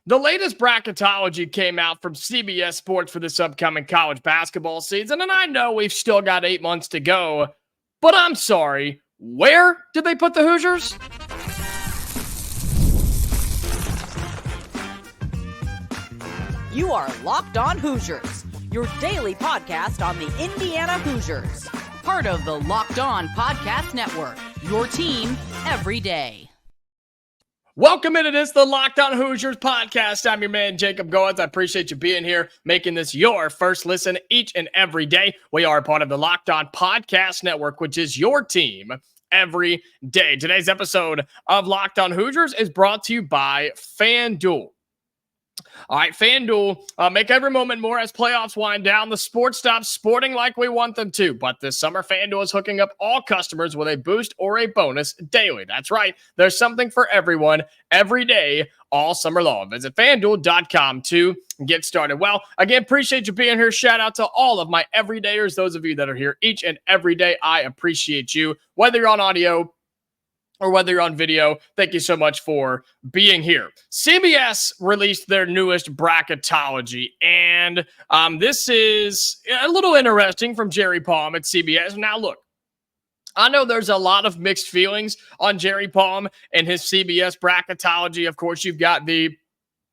The latest bracketology came out from CBS Sports for this upcoming college basketball season, and I know we've still got 8 months to go, but I'm sorry, where did they put the Hoosiers? You are Locked On Hoosiers, your daily podcast on the Indiana Hoosiers. Part of the Locked On Podcast Network, your team every day. Welcome into this, the Locked On Hoosiers podcast. I'm your man, Jacob Goins. I appreciate you being here, making this your first listen each and every day. We are a part of the Locked On Podcast Network, which is your team every day. Today's episode of Locked On Hoosiers is brought to you by FanDuel. All right, FanDuel, make every moment more as playoffs wind down. The sport stops sporting like we want them to. But this summer, FanDuel is hooking up all customers with a boost or a bonus daily. That's right. There's something for everyone every day all summer long. Visit FanDuel.com to get started. Well, again, appreciate you being here. Shout out to all of my everydayers, those of you that are here each and every day. I appreciate you, whether you're on audio or whether you're on video. Thank you so much for being here. CBS released their newest bracketology, and this is a little interesting from Jerry Palm at CBS. Now, look, I know there's a lot of mixed feelings on Jerry Palm and his CBS bracketology. Of course, you've got the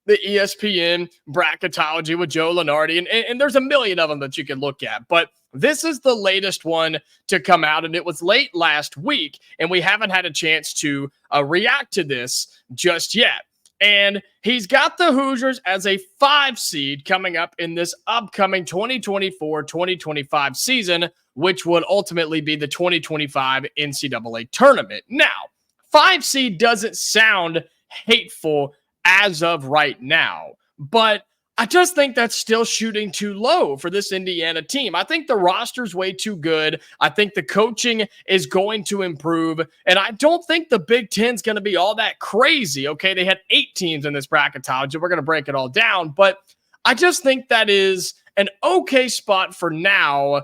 ESPN bracketology with Joe Lunardi, and there's a million of them that you can look at, but this is the latest one to come out, and it was late last week, and we haven't had a chance to react to this just yet. And he's got the Hoosiers as a 5 seed coming up in this upcoming 2024-2025 season, which would ultimately be the 2025 NCAA tournament. Now, 5 seed doesn't sound hateful as of right now, but I just think that's still shooting too low for this Indiana team. I think the roster's way too good. I think the coaching is going to improve, and I don't think the Big Ten's going to be all that crazy. Okay, they had 8 teams in this bracketology. We're going to break it all down, but I just think that is an okay spot for now,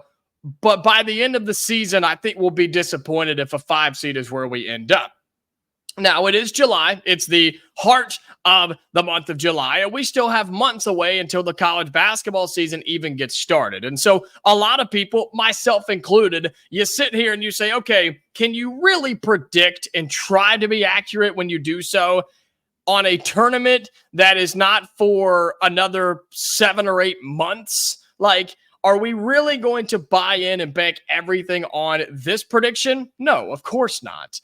but by the end of the season, I think we'll be disappointed if a 5 seed is where we end up. Now, it is July. It's the heart of the month of July, and we still have months away until the college basketball season even gets started. And so a lot of people, myself included, you sit here and you say, okay, can you really predict and try to be accurate when you do so on a tournament that is not for another 7 or 8 months? Like, are we really going to buy in and bank everything on this prediction? No, of course not.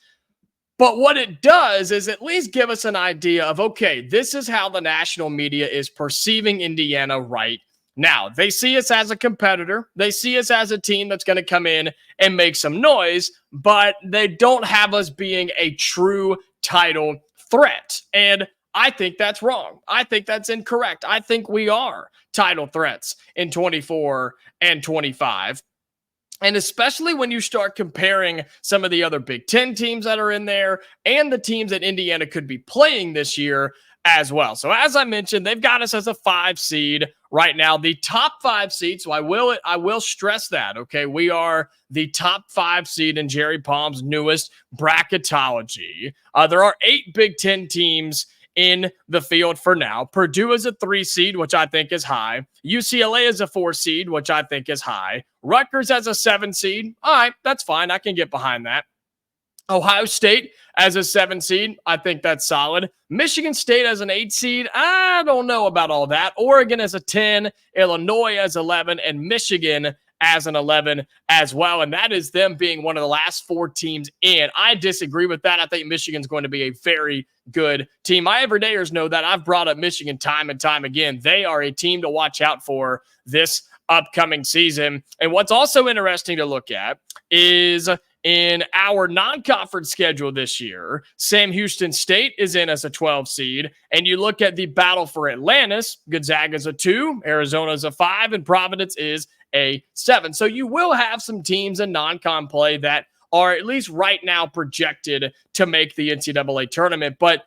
But what it does is at least give us an idea of, okay, this is how the national media is perceiving Indiana right now. They see us as a competitor. They see us as a team that's going to come in and make some noise, but they don't have us being a true title threat. And I think that's wrong. I think that's incorrect. I think we are title threats in 24 and 25. And especially when you start comparing some of the other Big Ten teams that are in there and the teams that Indiana could be playing this year as well. So as I mentioned, they've got us as a 5 seed right now, the top 5 seed. So I will stress that, okay? We are the top 5 seed in Jerry Palm's newest bracketology. There are 8 Big Ten teams in the field for now. Purdue is a 3 seed, which I think is high. UCLA is a 4 seed, which I think is high. Rutgers as a 7 seed. All right, that's fine. I can get behind that. Ohio State as a 7 seed. I think that's solid. Michigan State as an 8 seed. I don't know about all that. Oregon as a 10, Illinois as 11, and Michigan as an 11 as well. And that is them being one of the last 4 teams in. I disagree with that. I think Michigan's going to be a very good team. My everydayers know that. I've brought up Michigan time and time again. They are a team to watch out for this upcoming season. And what's also interesting to look at is in our non-conference schedule this year, Sam Houston State is in as a 12 seed. And you look at the battle for Atlantis, Gonzaga's a 2, Arizona's a 5, and Providence is a 7. So you will have some teams in non-con play that are at least right now projected to make the NCAA tournament. But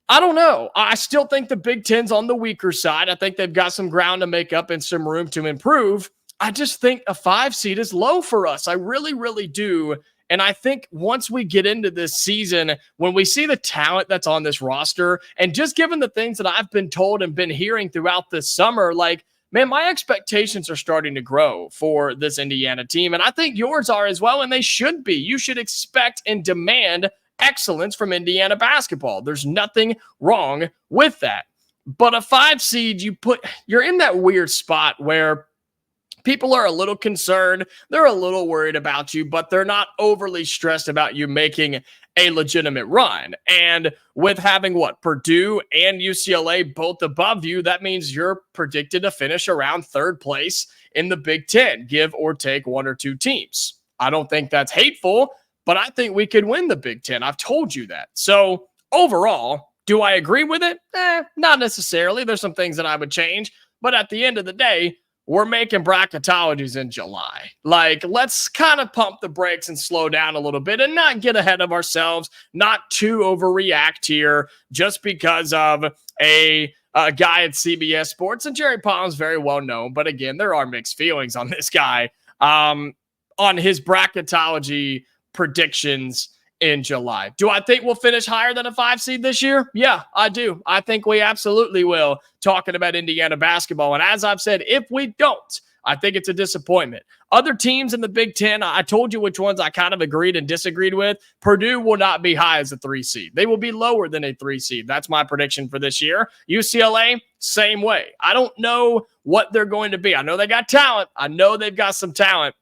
I don't know. I still think the Big Ten's on the weaker side. I think they've got some ground to make up and some room to improve. I just think a 5 seed is low for us. I really, really do. And I think once we get into this season, when we see the talent that's on this roster, and just given the things that I've been told and been hearing throughout this summer, like, man, my expectations are starting to grow for this Indiana team. And I think yours are as well, and they should be. You should expect and demand excellence from Indiana basketball. There's nothing wrong with that. But a 5 seed, you're in that weird spot where people are a little concerned. They're a little worried about you, but they're not overly stressed about you making a legitimate run. And with having Purdue and UCLA both above you, that means you're predicted to finish around 3rd place in the Big Ten, give or take 1 or 2 teams. I don't think that's hateful, but I think we could win the Big Ten. I've told you that. So overall, do I agree with it? Not necessarily. There's some things that I would change, but at the end of the day, we're making bracketologies in July. Like, let's kind of pump the brakes and slow down a little bit and not get ahead of ourselves, not too overreact here just because of a guy at CBS Sports. And Jerry Palm's very well known, but again, there are mixed feelings on this guy, on his bracketology predictions in July. Do I think we'll finish higher than a 5 seed this year? Yeah, I do. I think we absolutely will, talking about Indiana basketball. And as I've said, if we don't, I think it's a disappointment. Other teams in the Big Ten, I told you which ones I kind of agreed and disagreed with. Purdue will not be high as a 3 seed. They will be lower than a 3 seed. That's my prediction for this year. UCLA, same way. I don't know what they're going to be. I know they got talent. I know they've got some talent,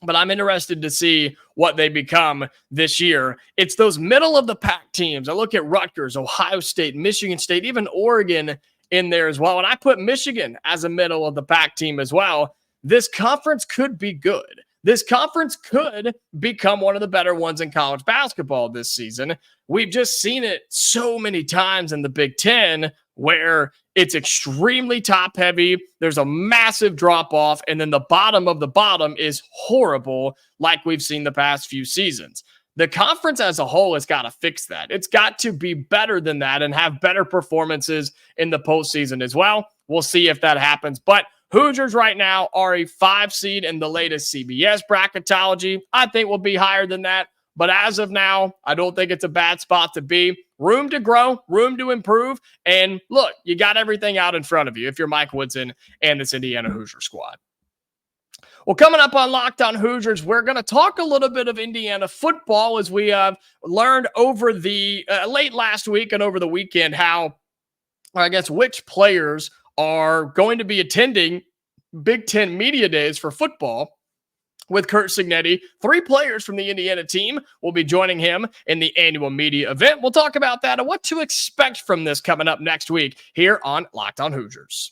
but I'm interested to see what they become this year. It's those middle of the pack teams. I look at Rutgers, Ohio State, Michigan State, even Oregon in there as well. And I put Michigan as a middle of the pack team as well. This conference could be good. This conference could become one of the better ones in college basketball this season. We've just seen it so many times in the Big Ten where it's extremely top heavy. There's a massive drop off. And then the bottom of the bottom is horrible, like we've seen the past few seasons. The conference as a whole has got to fix that. It's got to be better than that and have better performances in the postseason as well. We'll see if that happens. But Hoosiers right now are a 5 seed in the latest CBS bracketology. I think we'll be higher than that. But as of now, I don't think it's a bad spot to be. Room to grow, room to improve. And look, you got everything out in front of you if you're Mike Woodson and this Indiana Hoosier squad. Well, coming up on Locked On Hoosiers, we're going to talk a little bit of Indiana football as we learned over the late last week and over the weekend how, which players are going to be attending Big Ten Media Days for football with Curt Cignetti. 3 players from the Indiana team will be joining him in the annual media event. We'll talk about that and what to expect from this coming up next week here on Locked On Hoosiers.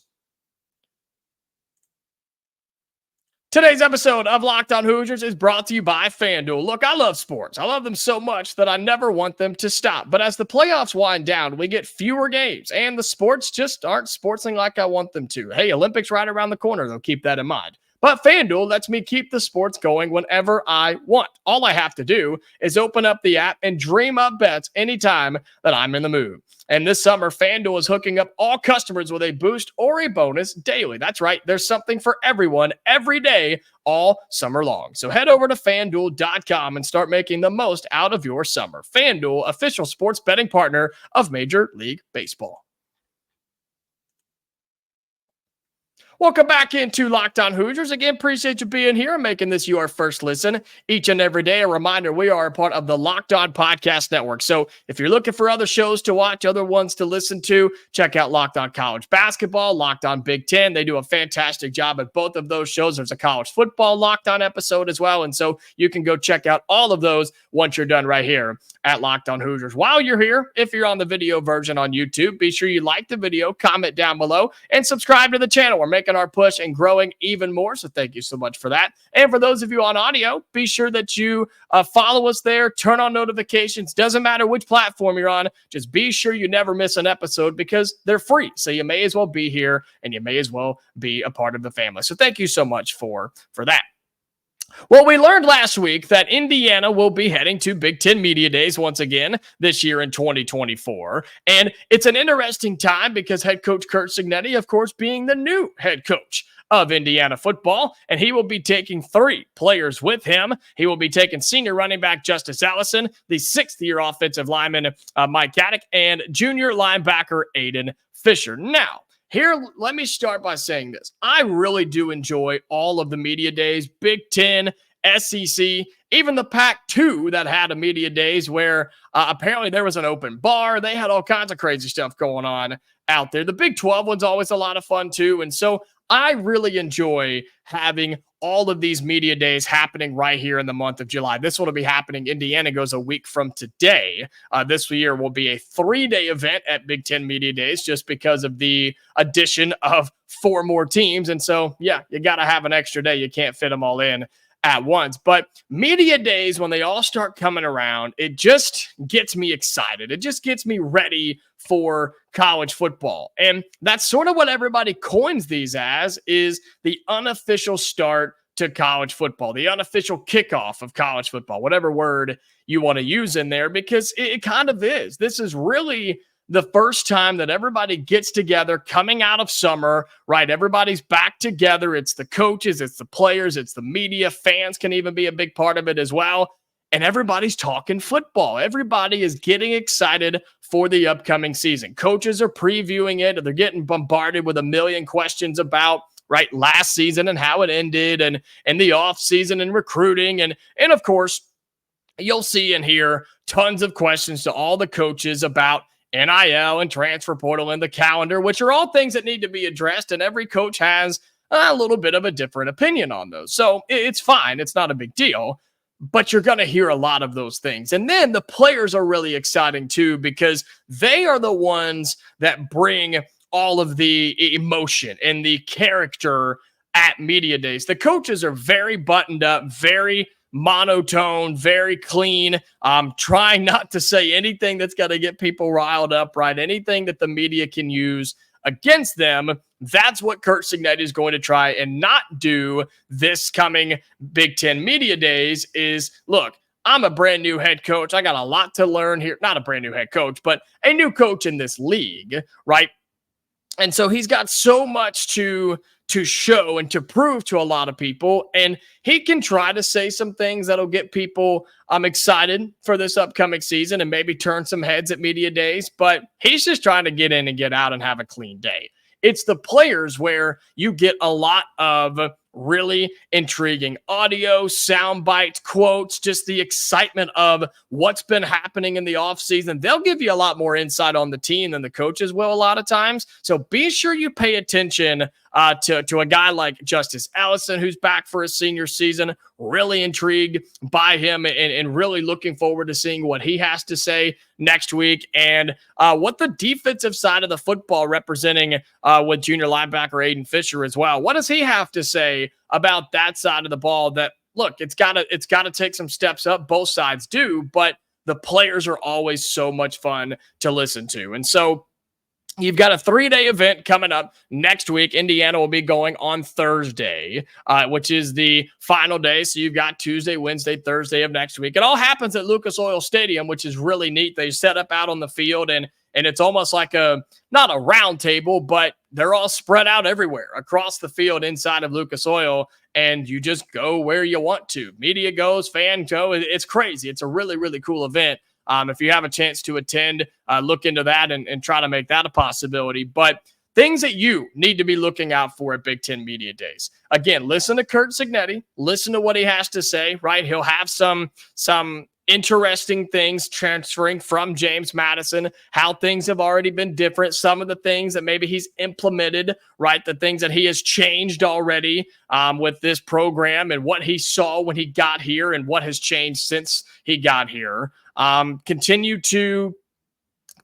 Today's episode of Locked On Hoosiers is brought to you by FanDuel. Look, I love sports. I love them so much that I never want them to stop. But as the playoffs wind down, we get fewer games, and the sports just aren't sportsing like I want them to. Hey, Olympics right around the corner, though. Keep that in mind. But FanDuel lets me keep the sports going whenever I want. All I have to do is open up the app and dream up bets anytime that I'm in the mood. And this summer, FanDuel is hooking up all customers with a boost or a bonus daily. That's right. There's something for everyone every day all summer long. So head over to FanDuel.com and start making the most out of your summer. FanDuel, official sports betting partner of Major League Baseball. Welcome back into Locked On Hoosiers. Again, appreciate you being here and making this your first listen each and every day. A reminder, we are a part of the Locked On Podcast Network. So if you're looking for other shows to watch, other ones to listen to, check out Locked On College Basketball, Locked On Big Ten. They do a fantastic job at both of those shows. There's a college football Locked On episode as well. And so you can go check out all of those once you're done right here at Locked On Hoosiers. While you're here, if you're on the video version on YouTube, be sure you like the video, comment down below, and subscribe to the channel. We're making our push and growing even more, so thank you so much for that. And for those of you on audio, be sure that you follow us there, turn on notifications. Doesn't matter which platform you're on, just be sure you never miss an episode because they're free. So you may as well be here and you may as well be a part of the family. So thank you so much for that. Well, we learned last week that Indiana will be heading to Big Ten Media Days once again this year in 2024. And it's an interesting time because head coach Curt Cignetti, of course, being the new head coach of Indiana football, and he will be taking 3 players with him. He will be taking senior running back Justice Allison, the 6th-year offensive lineman Mike Woodson, and junior linebacker Aiden Fisher. Now, here, let me start by saying this. I really do enjoy all of the media days, Big Ten, SEC, even the Pac-2 that had a media days where apparently there was an open bar. They had all kinds of crazy stuff going on out there. The Big 12 one's always a lot of fun too. And so I really enjoy having all of these media days happening right here in the month of July. This one will be happening. Indiana goes a week from today. This year will be a 3-day event at Big Ten Media Days just because of the addition of 4 more teams. And so, yeah, you got to have an extra day. You can't fit them all in at once. But media days, when they all start coming around, it just gets me excited. It just gets me ready for college football. And that's sort of what everybody coins these as, is the unofficial start to college football, the unofficial kickoff of college football, whatever word you want to use in there, because it kind of is. This is really the first time that everybody gets together coming out of summer, right? Everybody's back together. It's the coaches, it's the players, it's the media. Fans can even be a big part of it as well. And everybody's talking football. Everybody is getting excited for the upcoming season. Coaches are previewing it. They're getting bombarded with a million questions about, right, last season and how it ended and the off season and recruiting. And of course, you'll see and hear tons of questions to all the coaches about NIL and transfer portal and the calendar, which are all things that need to be addressed. And every coach has a little bit of a different opinion on those. So it's fine. It's not a big deal. But you're going to hear a lot of those things. And then the players are really exciting too, because they are the ones that bring all of the emotion and the character at media days. The coaches are very buttoned up, very monotone, very clean, trying not to say anything that's going to get people riled up, right? Anything that the media can use against them. That's what Curt Cignetti is going to try and not do this coming Big Ten Media Days is, look, I'm a brand new head coach. I got a lot to learn here. Not a brand new head coach, but a new coach in this league, right? And so he's got so much to show and to prove to a lot of people. And he can try to say some things that'll get people excited for this upcoming season and maybe turn some heads at media days. But he's just trying to get in and get out and have a clean day. It's the players where you get a lot of really intriguing audio, sound bites, quotes, just the excitement of what's been happening in the offseason. They'll give you a lot more insight on the team than the coaches will a lot of times. So be sure you pay attention to a guy like Justice Allison, who's back for his senior season. Really intrigued by him and really looking forward to seeing what he has to say next week, and what the defensive side of the football representing with junior linebacker Aiden Fisher as well. What does he have to say about that side of the ball? That, look, it's got to take some steps up. Both sides do, but the players are always so much fun to listen to. And so you've got a 3-day event coming up next week. Indiana will be going on Thursday, which is the final day. So you've got Tuesday, Wednesday, Thursday of next week. It all happens at Lucas Oil Stadium, which is really neat. They set up out on the field, and it's almost like not a round table, but they're all spread out everywhere across the field inside of Lucas Oil, and you just go where you want to. Media goes, fans go. It's crazy. It's a really, really cool event. If you have a chance to attend, look into that and try to make that a possibility. But things that you need to be looking out for at Big Ten Media Days. Again, listen to Curt Cignetti. Listen to what he has to say, right? He'll have some interesting things transferring from James Madison, how things have already been different, some of the things that maybe he's implemented, right? The things that he has changed already with this program and what he saw when he got here and what has changed since he got here. Continue to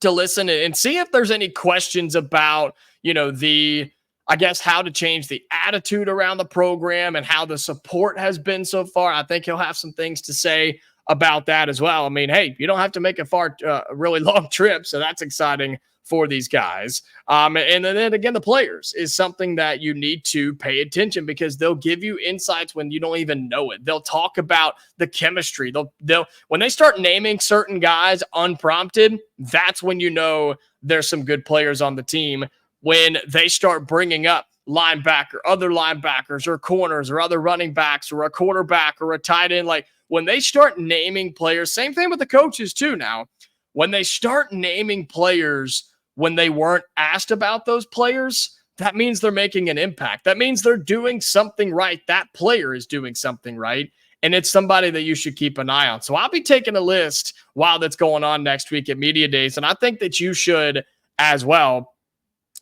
listen and see if there's any questions about, I guess, how to change the attitude around the program and how the support has been so far. I think he'll have some things to say about that as well. I mean, hey, you don't have to make a really long trip, so that's exciting for these guys. And then again, the players is something that you need to pay attention because they'll give you insights when you don't even know it. They'll talk about the chemistry. They'll when they start naming certain guys unprompted, that's when you know there's some good players on the team. When they start bringing up other linebackers or corners or other running backs or a quarterback or a tight end, like when they start naming players, same thing with the coaches too now. When they start naming players when they weren't asked about those players, that means they're making an impact. That means they're doing something right. That player is doing something right. And it's somebody that you should keep an eye on. So I'll be taking a list while that's going on next week at Media Days. And I think that you should as well.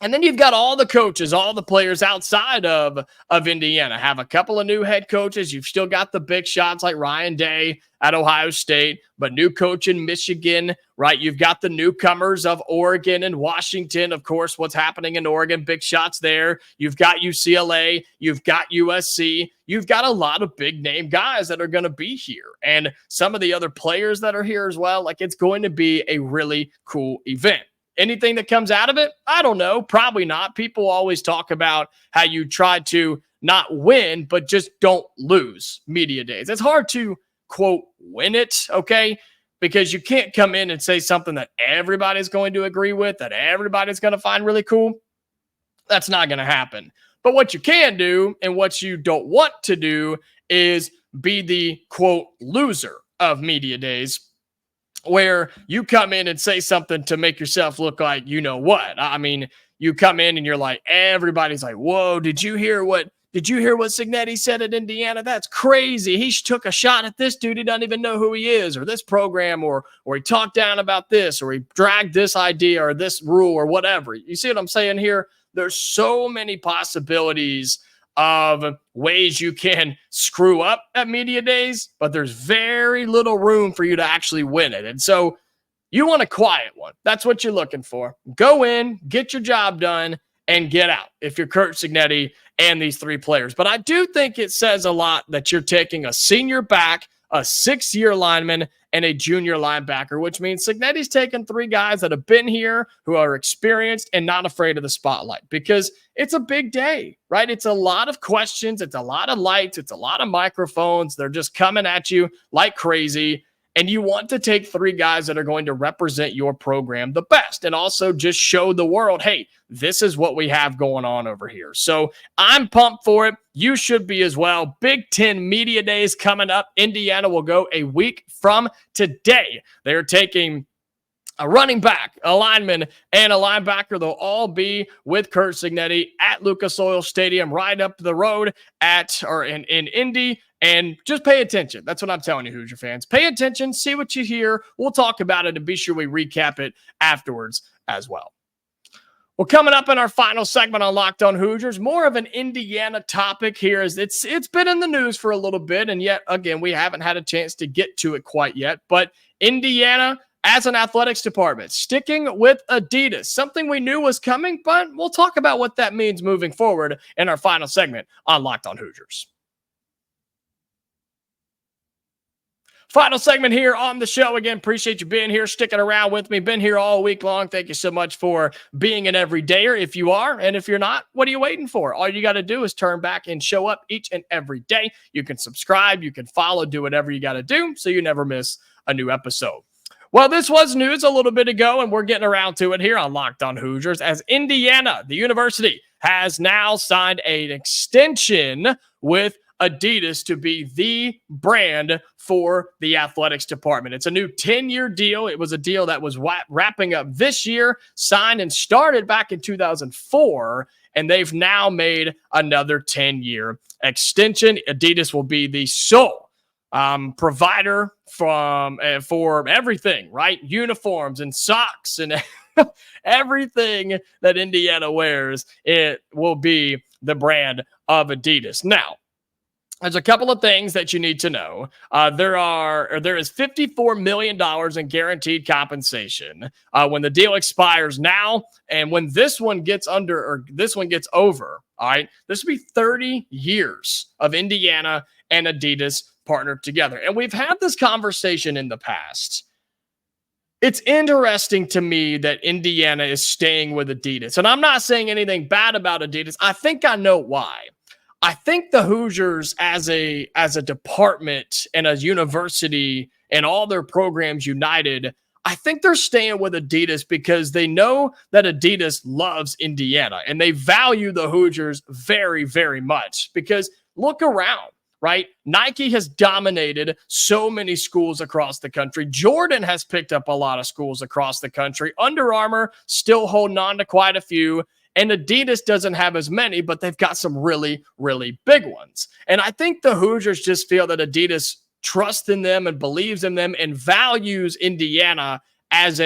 And then you've got all the coaches, all the players outside of Indiana. Have a couple of new head coaches. You've still got the big shots like Ryan Day at Ohio State, but new coach in Michigan, right? You've got the newcomers of Oregon and Washington. Of course, what's happening in Oregon, big shots there. You've got UCLA. You've got USC. You've got a lot of big name guys that are going to be here. And some of the other players that are here as well. Like, it's going to be a really cool event. Anything that comes out of it? I don't know. Probably not. People always talk about how you try to not win, but just don't lose Media Days. It's hard to, quote, win it, okay? Because you can't come in and say something that everybody's going to agree with, that everybody's going to find really cool. That's not going to happen. But what you can do and what you don't want to do is be the, quote, loser of Media Days, where you come in and say something to make yourself look like you know what. I mean, you come in and you're like, everybody's like, whoa, did you hear what Cignetti said at Indiana? That's crazy. He took a shot at this dude. He doesn't even know who he is, or this program, or he talked down about this, or he dragged this idea or this rule or whatever. You see what I'm saying here? There's so many possibilities of ways you can screw up at Media Days, but there's very little room for you to actually win it. And so you want a quiet one. That's what you're looking for. Go in, get your job done, and get out if you're Curt Cignetti and these three players. But I do think it says a lot that you're taking a senior back, a 6-year lineman, and a junior linebacker, which means Cignetti's taken 3 guys that have been here, who are experienced and not afraid of the spotlight, because it's a big day, right? It's a lot of questions. It's a lot of lights. It's a lot of microphones. They're just coming at you like crazy. And you want to take 3 guys that are going to represent your program the best and also just show the world, hey, this is what we have going on over here. So I'm pumped for it. You should be as well. Big Ten Media Days coming up. Indiana will go a week from today. They're taking a running back, a lineman, and a linebacker. They'll all be with Curt Cignetti at Lucas Oil Stadium right up the road in Indy. And just pay attention. That's what I'm telling you, Hoosier fans. Pay attention, see what you hear. We'll talk about it and be sure we recap it afterwards as well. Well, coming up in our final segment on Locked On Hoosiers, more of an Indiana topic here. As it's been in the news for a little bit, and yet again, we haven't had a chance to get to it quite yet. But Indiana, as an athletics department, sticking with Adidas, something we knew was coming, but we'll talk about what that means moving forward in our final segment on Locked On Hoosiers. Final segment here on the show. Again, appreciate you being here, sticking around with me. Been here all week long. Thank you so much for being an everydayer. If you are, and if you're not, what are you waiting for? All you got to do is turn back and show up each and every day. You can subscribe, you can follow, do whatever you got to do so you never miss a new episode. Well, this was news a little bit ago, and we're getting around to it here on Locked On Hoosiers, as Indiana, the university, has now signed an extension with Adidas to be the brand for the athletics department. It's a new 10-year deal. It was a deal that was wrapping up this year, signed and started back in 2004, and they've now made another 10-year extension. Adidas will be the sole provider for everything, right? Uniforms and socks and everything that Indiana wears, it will be the brand of Adidas. Now, there's a couple of things that you need to know. There is $54 million in guaranteed compensation when the deal expires now, and when this one gets over. All right, this will be 30 years of Indiana and Adidas partnered together. And we've had this conversation in the past. It's interesting to me that Indiana is staying with Adidas. And I'm not saying anything bad about Adidas. I think I know why. I think the Hoosiers as a department and a university and all their programs united, I think they're staying with Adidas because they know that Adidas loves Indiana and they value the Hoosiers very, very much. Because look around, right? Nike has dominated so many schools across the country. Jordan has picked up a lot of schools across the country. Under Armour still holding on to quite a few. And Adidas doesn't have as many, but they've got some really, really big ones. And I think the Hoosiers just feel that Adidas trusts in them and believes in them and values Indiana as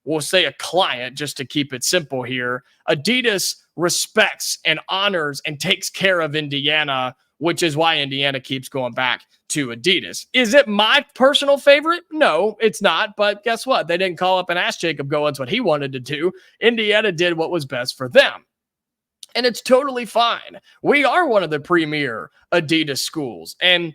we'll say a client, just to keep it simple here. Adidas respects and honors and takes care of Indiana, which is why Indiana keeps going back to Adidas. Is it my personal favorite? No, it's not. But guess what? They didn't call up and ask Jacob Goins what he wanted to do. Indiana did what was best for them. And it's totally fine. We are one of the premier Adidas schools. And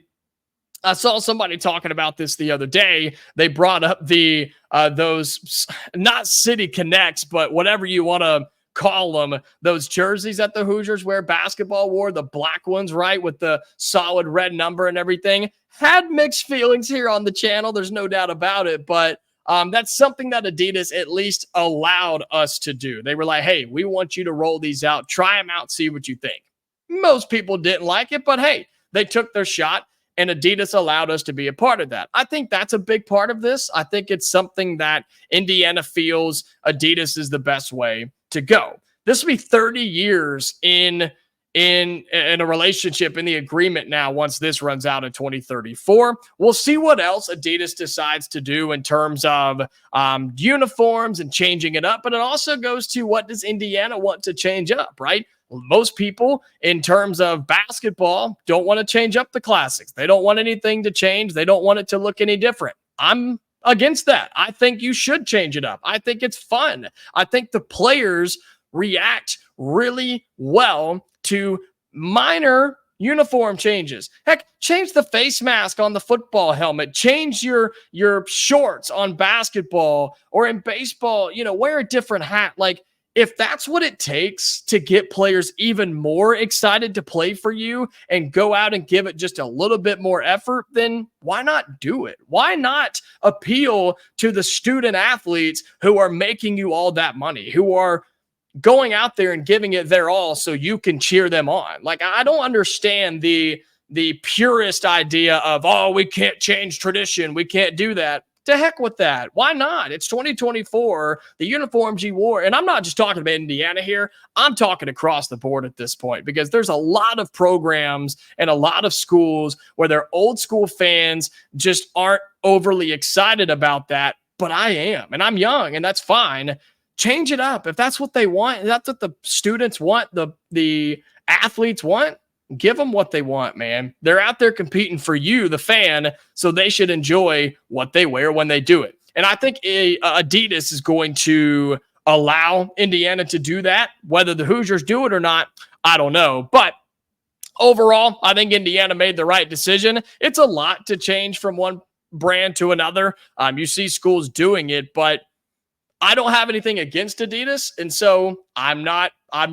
I saw somebody talking about this the other day. They brought up those, not City Connects, but whatever you want to call them, those jerseys that the Hoosiers wear, basketball wore, the black ones, right, with the solid red number and everything. Had mixed feelings here on the channel. There's no doubt about it, but that's something that Adidas at least allowed us to do. They were like, hey, we want you to roll these out, try them out, see what you think. Most people didn't like it, but hey, they took their shot. And Adidas allowed us to be a part of that. I think that's a big part of this. I think it's something that Indiana feels Adidas is the best way to go. This will be 30 years in a relationship, in the agreement now, once this runs out in 2034. We'll see what else Adidas decides to do in terms of uniforms and changing it up. But it also goes to, what does Indiana want to change up, right? Most people in terms of basketball don't want to change up the classics. They don't want anything to change. They don't want it to look any different. I'm against that. I think you should change it up. I think it's fun. I think the players react really well to minor uniform changes. Heck, change the face mask on the football helmet. Change your shorts on basketball, or in baseball, wear a different hat. Like, if that's what it takes to get players even more excited to play for you and go out and give it just a little bit more effort, then why not do it? Why not appeal to the student athletes who are making you all that money, who are going out there and giving it their all so you can cheer them on? Like, I don't understand the purist idea of, oh, we can't change tradition. We can't do that. To heck with that. Why not? It's 2024. The uniforms you wore, and I'm not just talking about Indiana here. I'm talking across the board at this point, because there's a lot of programs and a lot of schools where their old school fans just aren't overly excited about that. But I am, and I'm young, and that's fine. Change it up. If that's what they want, that's what the students want, the athletes want, give them what they want, man. They're out there competing for you, the fan, so they should enjoy what they wear when they do it. And I think Adidas is going to allow Indiana to do that. Whether the Hoosiers do it or not, I don't know. But overall, I think Indiana made the right decision. It's a lot to change from one brand to another. You see schools doing it, but I don't have anything against Adidas, and so I'm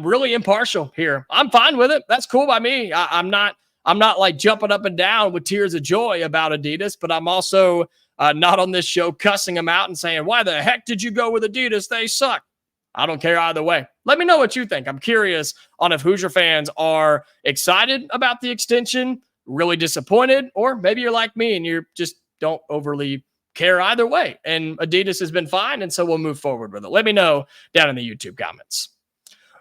really impartial here. I'm fine with it. That's cool by me. I'm not like jumping up and down with tears of joy about Adidas, but I'm also not on this show cussing them out and saying, why the heck did you go with Adidas? They suck. I don't care either way. Let me know what you think. I'm curious on if Hoosier fans are excited about the extension, really disappointed, or maybe you're like me and you just don't overly care either way. And Adidas has been fine, and so we'll move forward with it. Let me know down in the YouTube comments.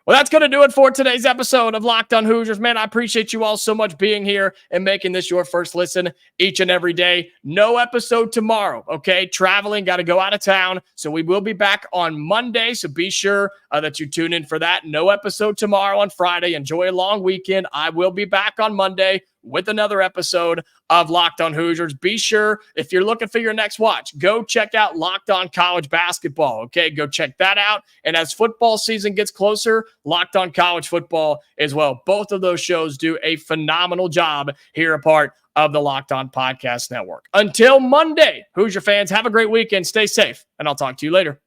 Well, that's going to do it for today's episode of Locked on Hoosiers. Man, I appreciate you all so much being here and making this your first listen each and every day. No episode tomorrow, okay? Traveling, got to go out of town. So we will be back on Monday, so be sure that you tune in for that. No episode tomorrow on Friday. Enjoy a long weekend. I will be back on Monday with another episode of Locked On Hoosiers. Be sure, if you're looking for your next watch, go check out Locked On College Basketball. Okay, go check that out. And as football season gets closer, Locked On College Football as well. Both of those shows do a phenomenal job here, a part of the Locked On Podcast Network. Until Monday, Hoosier fans, have a great weekend. Stay safe, and I'll talk to you later.